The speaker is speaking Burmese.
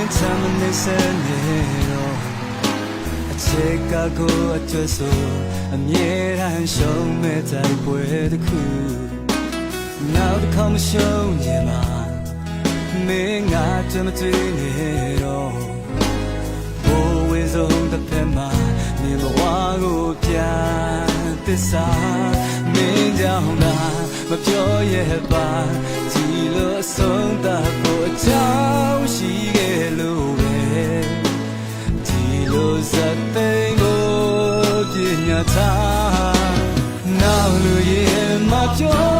နေစနေတော့အချက်ကကိုအကျွတ်ဆိုအမြဲတမ်းရှုံးမဲ့တိုက်ပွဲတစ်ခုနောက်တစ်ခါမရှုံးရင်မှာမင်းငါကြမတွေ့နေတော့ဘိုးဝေဆုံးတစ်ဖက်မှာနေဘဝကိုပြန်သစ္စာမင်းကြောင့်လားမပြောရပါဒီလိုအဆုံးသတ်ဖို့အကြောင်းရှိခဲ့လို့ပဲဒီလိုဇတ်သိမ်းကိုပညာထားနောက်လူရင်မပြော